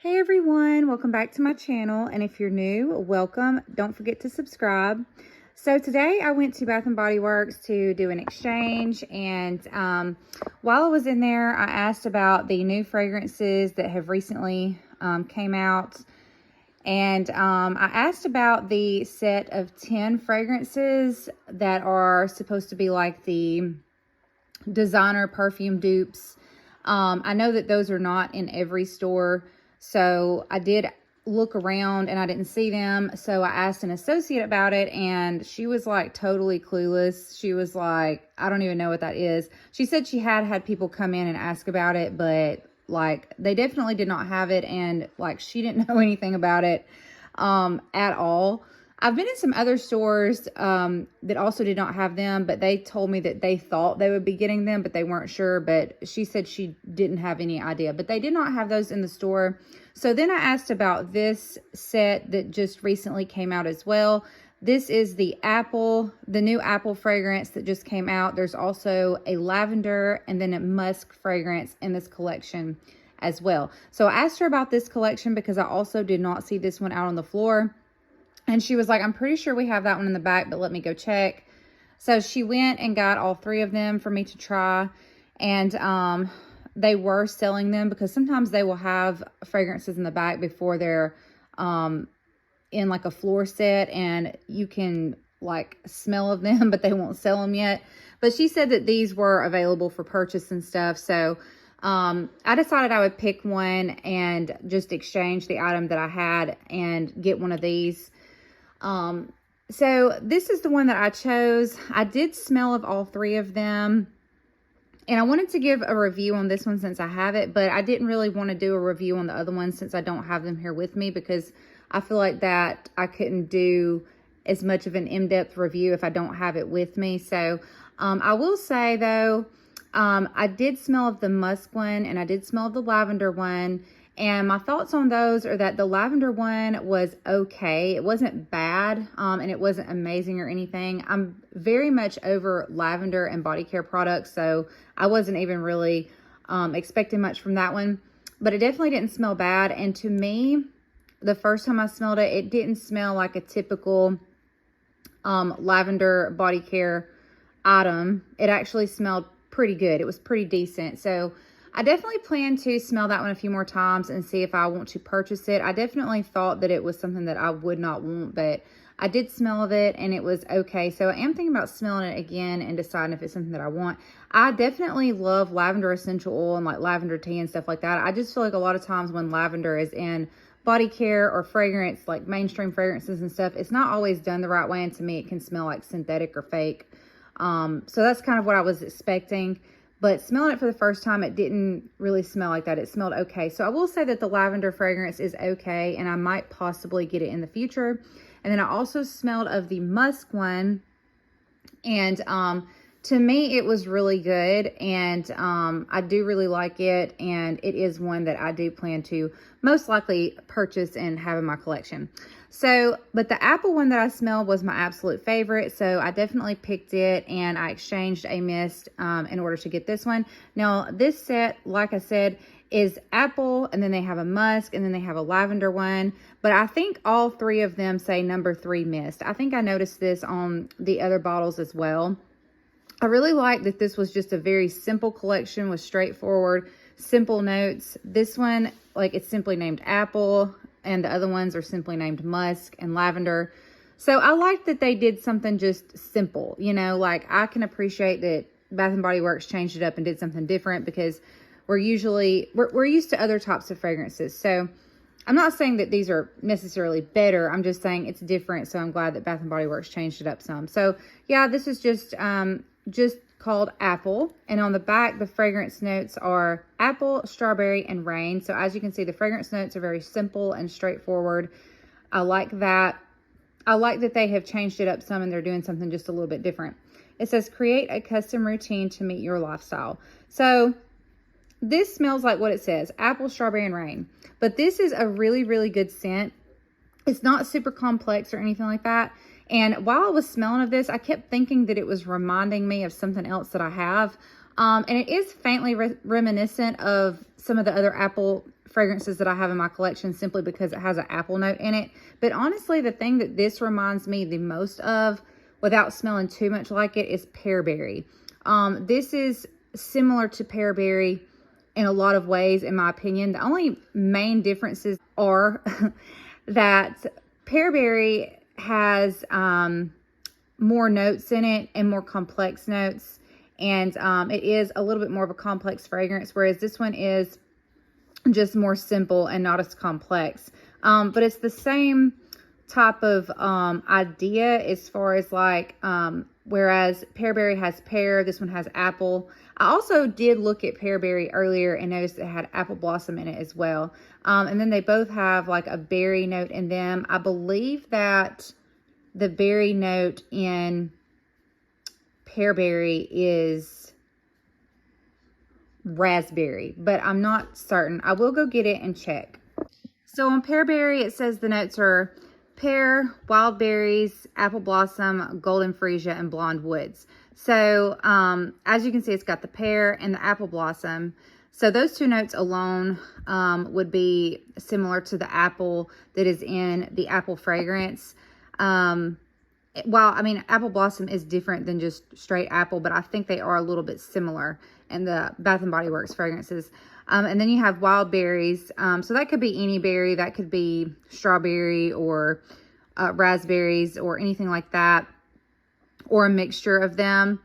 Hey everyone, welcome back to my channel, and if you're new, welcome. Don't forget to subscribe. So today I went to Bath & Body Works to do an exchange, and while I was in there, I asked about the new fragrances that have recently came out, and I asked about the set of 10 fragrances that are supposed to be like the designer perfume dupes. I know that those are not in every store, so I did look around and I didn't see them. So I asked an associate about it, and she was like totally clueless. She was like, I don't even know what that is. She said she had people come in and ask about it, but like they definitely did not have it, and like she didn't know anything about it at all. I've been in some other stores that also did not have them, but they told me that they thought they would be getting them, but they weren't sure. But she said she didn't have any idea, but they did not have those in the store. So then I asked about this set that just recently came out as well. This is the new apple fragrance that just came out. There's also a lavender and then a musk fragrance in this collection as well. So I asked her about this collection because I also did not see this one out on the floor. And she was like, I'm pretty sure we have that one in the back, but let me go check. So she went and got all 3 of them for me to try. And they were selling them because sometimes they will have fragrances in the back before they're in like a floor set, and you can like smell of them, but they won't sell them yet. But she said that these were available for purchase and stuff. So I decided I would pick one and just exchange the item that I had and get one of these. So this is the one that I chose. I did smell of all 3 of them, and I wanted to give a review on this one since I have it, but I didn't really want to do a review on the other ones since I don't have them here with me, because I feel like that I couldn't do as much of an in-depth review if I don't have it with me. So, I will say though, I did smell of the musk one and I did smell of the lavender one. And my thoughts on those are that the lavender one was okay. It wasn't bad, and it wasn't amazing or anything. I'm very much over lavender and body care products, so I wasn't even really expecting much from that one. But it definitely didn't smell bad. And to me, the first time I smelled it, it didn't smell like a typical lavender body care item. It actually smelled pretty good. It was pretty decent. So I definitely plan to smell that one a few more times and see if I want to purchase it. I definitely thought that it was something that I would not want, but I did smell of it and it was okay. So I am thinking about smelling it again and deciding if it's something that I want. I definitely love lavender essential oil and like lavender tea and stuff like that. I just feel like a lot of times when lavender is in body care or fragrance, like mainstream fragrances and stuff, it's not always done the right way, and to me it can smell like synthetic or fake. So that's kind of what I was expecting. But smelling it for the first time, it didn't really smell like that. It smelled okay. So I will say that the lavender fragrance is okay, and I might possibly get it in the future. And then I also smelled of the musk one, and to me, it was really good, and I do really like it, and it is one that I do plan to most likely purchase and have in my collection. So, but the apple one that I smelled was my absolute favorite, so I definitely picked it, and I exchanged a mist in order to get this one. Now, this set, like I said, is apple, and then they have a musk, and then they have a lavender one, but I think all 3 of them say number 3 mist. I think I noticed this on the other bottles as well. I really like that this was just a very simple collection with straightforward, simple notes. This one, like, it's simply named apple, and the other ones are simply named musk and lavender. So I like that they did something just simple, you know, like I can appreciate that Bath & Body Works changed it up and did something different, because we're used to other types of fragrances. So I'm not saying that these are necessarily better. I'm just saying it's different. So I'm glad that Bath & Body Works changed it up some. So yeah, this is just called apple, and on the back the fragrance notes are apple, strawberry, and rain. So as you can see, the fragrance notes are very simple and straightforward. I like that. I like that they have changed it up some and they're doing something just a little bit different. It says create a custom routine to meet your lifestyle. So this smells like what it says, apple, strawberry, and rain. But this is a really, really good scent. It's not super complex or anything like that. And while I was smelling of this, I kept thinking that it was reminding me of something else that I have. And it is faintly reminiscent of some of the other apple fragrances that I have in my collection simply because it has an apple note in it. But honestly, the thing that this reminds me the most of, without smelling too much like it, is pearberry. This is similar to pearberry in a lot of ways, in my opinion. The only main differences are that pearberry has more notes in it and more complex notes. And it is a little bit more of a complex fragrance, whereas this one is just more simple and not as complex. But it's the same type of idea as far as like, whereas pearberry has pear, this one has apple. I also did look at pearberry earlier and noticed it had apple blossom in it as well. And then they both have like a berry note in them. I believe that the berry note in pearberry is raspberry, but I'm not certain. I will go get it and check. So on pearberry, it says the notes are pear, wild berries, apple blossom, golden freesia, and blonde woods. So as you can see, it's got the pear and the apple blossom. So those two notes alone would be similar to the apple that is in the apple fragrance. Well, I mean, apple blossom is different than just straight apple, but I think they are a little bit similar in the Bath & Body Works fragrances. And then you have wild berries. So that could be any berry. That could be strawberry or raspberries or anything like that, or a mixture of them.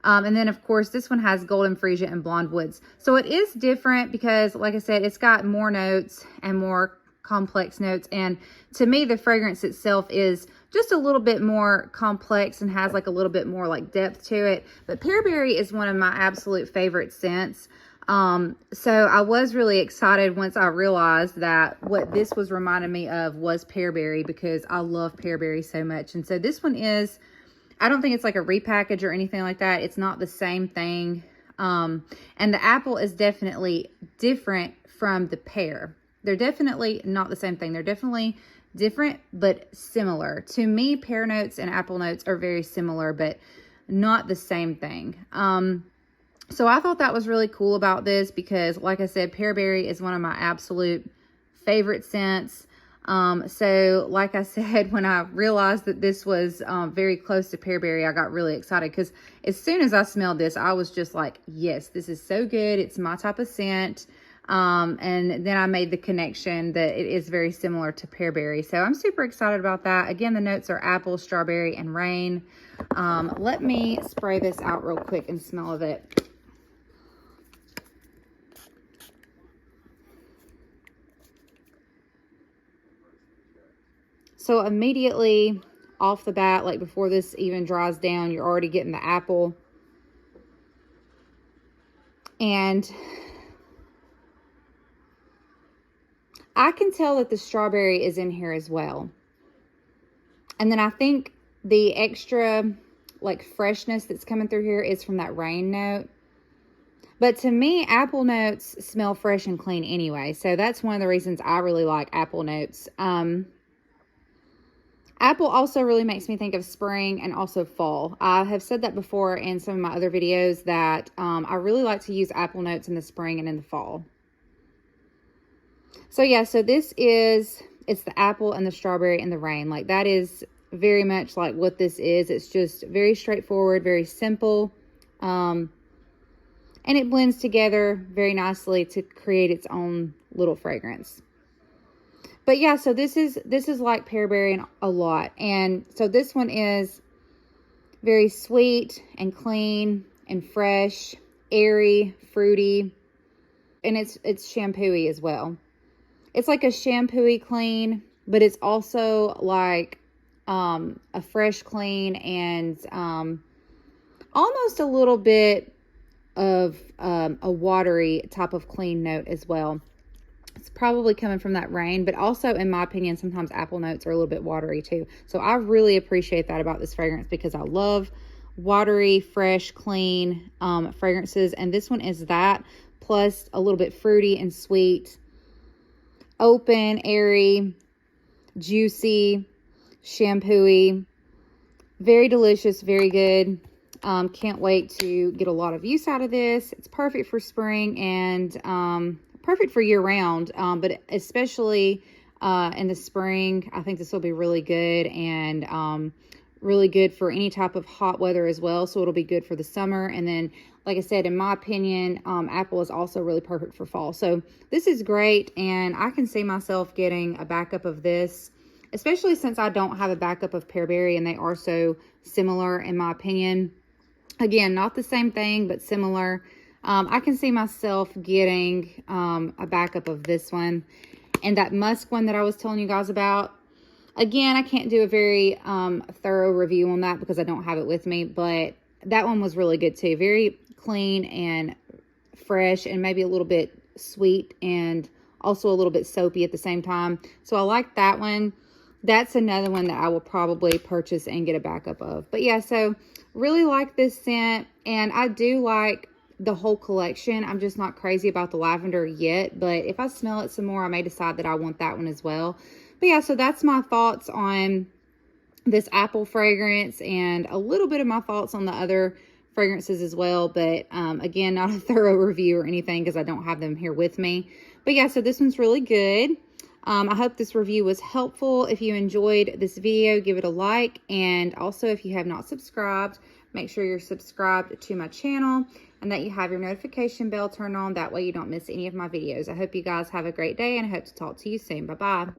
And then, of course, this one has golden freesia and blonde woods. So it is different because, like I said, it's got more notes and more complex notes. And to me, the fragrance itself is just a little bit more complex and has like a little bit more like depth to it. But pearberry is one of my absolute favorite scents. So I was really excited once I realized that what this was reminding me of was pearberry, because I love pearberry so much. And so this one is, I don't think it's like a repackage or anything like that. It's not the same thing. And the apple is definitely different from the pear. They're definitely not the same thing. They're definitely different, but similar. To me, pear notes and apple notes are very similar, but not the same thing. So I thought that was really cool about this because, like I said, pearberry is one of my absolute favorite scents. So like I said, when I realized that this was very close to pearberry, I got really excited because as soon as I smelled this, I was just like, yes, this is so good. It's my type of scent. And then I made the connection that it is very similar to pearberry. So I'm super excited about that. Again, the notes are apple, strawberry, and rain. Let me spray this out real quick and smell of it. So immediately off the bat, like before this even dries down, you're already getting the apple. And I can tell that the strawberry is in here as well. And then I think the extra like freshness that's coming through here is from that rain note. But to me, apple notes smell fresh and clean anyway. So that's one of the reasons I really like apple notes. Apple also really makes me think of spring and also fall. I have said that before in some of my other videos that I really like to use apple notes in the spring and in the fall. So yeah, so this is, it's the apple and the strawberry and the rain. Like that is very much like what this is. It's just very straightforward, very simple. And it blends together very nicely to create its own little fragrance. But yeah, so this is like pearberry a lot. And so this one is very sweet and clean and fresh, airy, fruity, and it's shampoo-y as well. It's like a shampoo-y clean, but it's also like a fresh clean and almost a little bit of a watery type of clean note as well. It's probably coming from that rain, but also, in my opinion, sometimes apple notes are a little bit watery too. So I really appreciate that about this fragrance because I love watery, fresh, clean fragrances. And this one is that, plus a little bit fruity and sweet, open, airy, juicy, shampoo-y, very delicious, very good. Can't wait to get a lot of use out of this. It's perfect for spring and perfect for year round, but especially in the spring, I think this will be really good, and really good for any type of hot weather as well. So it'll be good for the summer. And then, like I said, in my opinion, apple is also really perfect for fall. So this is great, and I can see myself getting a backup of this, especially since I don't have a backup of pearberry, and they are so similar in my opinion. Again, not the same thing, but similar. I can see myself getting a backup of this one. And that musk one that I was telling you guys about, again, I can't do a very thorough review on that because I don't have it with me, but that one was really good too. Very clean and fresh, and maybe a little bit sweet, and also a little bit soapy at the same time. So I like that one. That's another one that I will probably purchase and get a backup of. But yeah, so really like this scent, and I do like the whole collection. I'm just not crazy about the lavender yet, but if I smell it some more, I may decide that I want that one as well. But yeah, so that's my thoughts on this apple fragrance, and a little bit of my thoughts on the other fragrances as well. But again, not a thorough review or anything because I don't have them here with me. But yeah, so this one's really good. I hope this review was helpful. If you enjoyed this video, give it a like. And also, if you have not subscribed, make sure you're subscribed to my channel and that you have your notification bell turned on. That way you don't miss any of my videos. I hope you guys have a great day, and I hope to talk to you soon. Bye-bye.